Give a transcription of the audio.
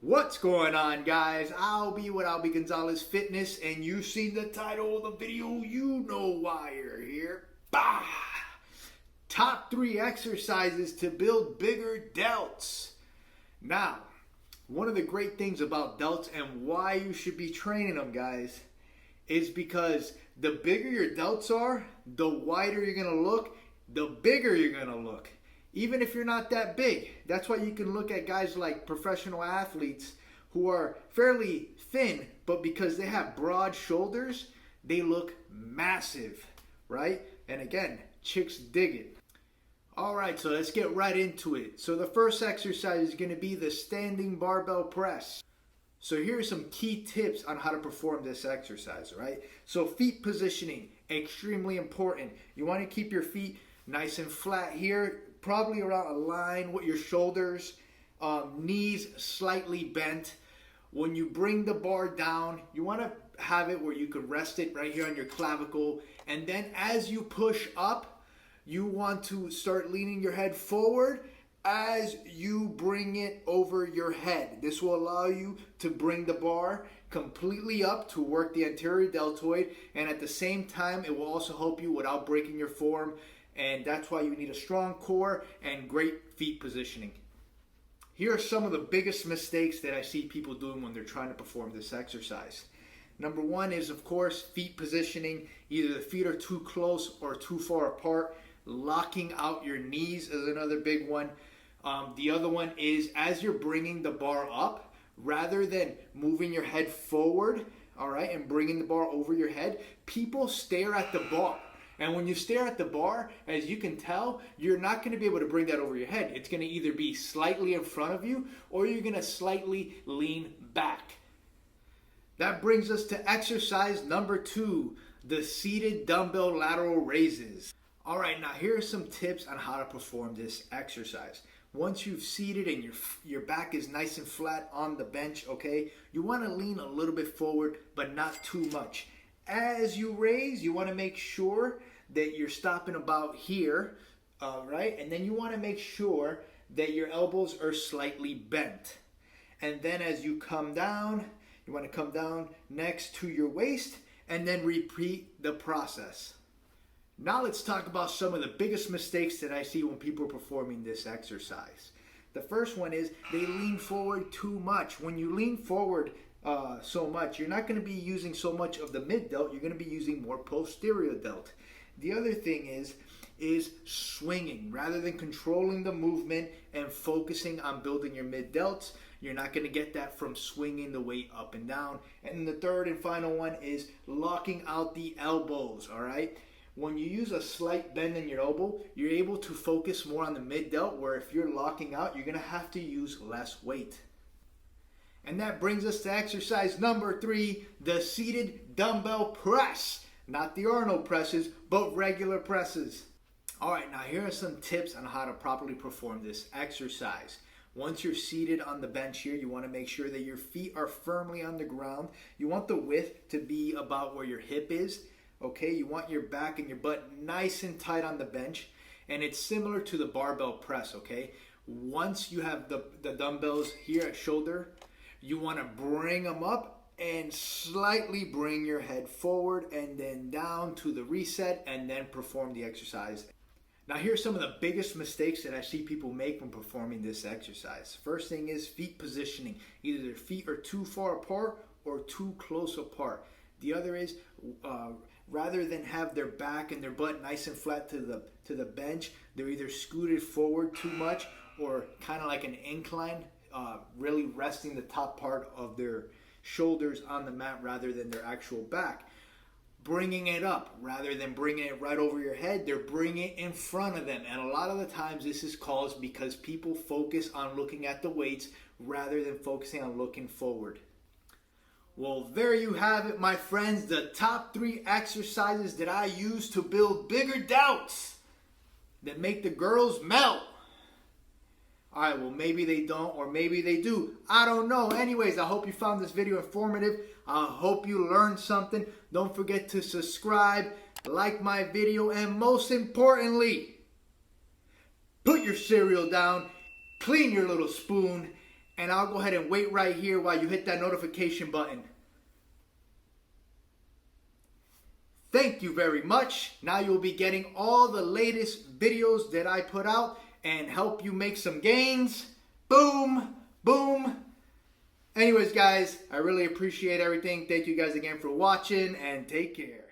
What's going on, guys? I'll be Gonzalez Fitness, and you've seen the title of the video. You know why you're here. Bah! Top 3 exercises to build bigger delts. Now, one of the great things about delts and why you should be training them, guys, is because the bigger your delts are, the wider you're going to look, the bigger you're going to look. Even if you're not that big. That's why you can look at guys like professional athletes who are fairly thin, but because they have broad shoulders, they look massive, right? And again, chicks dig it. All right, so let's get right into it. So the first exercise is going to be the standing barbell press. So here are some key tips on how to perform this exercise, right? So feet positioning, extremely important. You want to keep your feet nice and flat here, probably around a line with your shoulders, knees slightly bent. When you bring the bar down, you want to have it where you could rest it right here on your clavicle. And then as you push up, you want to start leaning your head forward as you bring it over your head. This will allow you to bring the bar completely up to work the anterior deltoid, and at the same time it will also help you without breaking your form. And that's why you need a strong core and great feet positioning. Here are some of the biggest mistakes that I see people doing when they're trying to perform this exercise. Number one is, of course, feet positioning. Either the feet are too close or too far apart. Locking out your knees is another big one. The other one is, as you're bringing the bar up, rather than moving your head forward, all right, and bringing the bar over your head, people stare at the bar. And when you stare at the bar, as you can tell, you're not going to be able to bring that over your head. It's going to either be slightly in front of you or you're going to slightly lean back. That brings us to exercise number 2, the seated dumbbell lateral raises. All right, now here are some tips on how to perform this exercise. Once you've seated and your back is nice and flat on the bench, okay, you want to lean a little bit forward, but not too much. As you raise, you want to make sure that you're stopping about here, right? And then you want to make sure that your elbows are slightly bent. And then as you come down, you want to come down next to your waist and then repeat the process. Now let's talk about some of the biggest mistakes that I see when people are performing this exercise. The first one is they lean forward too much. When you lean forward so much, you're not going to be using so much of the mid delt, you're going to be using more posterior delt. The other thing is swinging. Rather than controlling the movement and focusing on building your mid delts, you're not going to get that from swinging the weight up and down. And the third and final one is locking out the elbows, all right? When you use a slight bend in your elbow, you're able to focus more on the mid delt, where if you're locking out, you're going to have to use less weight. And that brings us to exercise number 3, the seated dumbbell press. Not the Arnold presses, but regular presses. All right, now here are some tips on how to properly perform this exercise. Once you're seated on the bench here, you want to make sure that your feet are firmly on the ground. You want the width to be about where your hip is. Okay, you want your back and your butt nice and tight on the bench. And it's similar to the barbell press, okay? Once you have the dumbbells here at shoulder, you want to bring them up and slightly bring your head forward and then down to the reset and then perform the exercise. Now here's some of the biggest mistakes that I see people make when performing this exercise. First thing is feet positioning. Either their feet are too far apart or too close apart. The other is rather than have their back and their butt nice and flat to the bench, they're either scooted forward too much or kind of like an incline, really resting the top part of their shoulders on the mat rather than their actual back. Bringing it up rather than bringing it right over your head, they're bringing it in front of them. And a lot of the times this is caused because people focus on looking at the weights rather than focusing on looking forward. Well, there you have it, my friends, the top 3 exercises that I use to build bigger delts that make the girls melt. All right, well, maybe they don't, or maybe they do. I don't know. Anyways, I hope you found this video informative. I hope you learned something. Don't forget to subscribe, like my video, and most importantly, put your cereal down, clean your little spoon, and I'll go ahead and wait right here while you hit that notification button. Thank you very much. Now you'll be getting all the latest videos that I put out and help you make some gains. Boom, boom. Anyways, guys, I really appreciate everything. Thank you guys again for watching, and take care.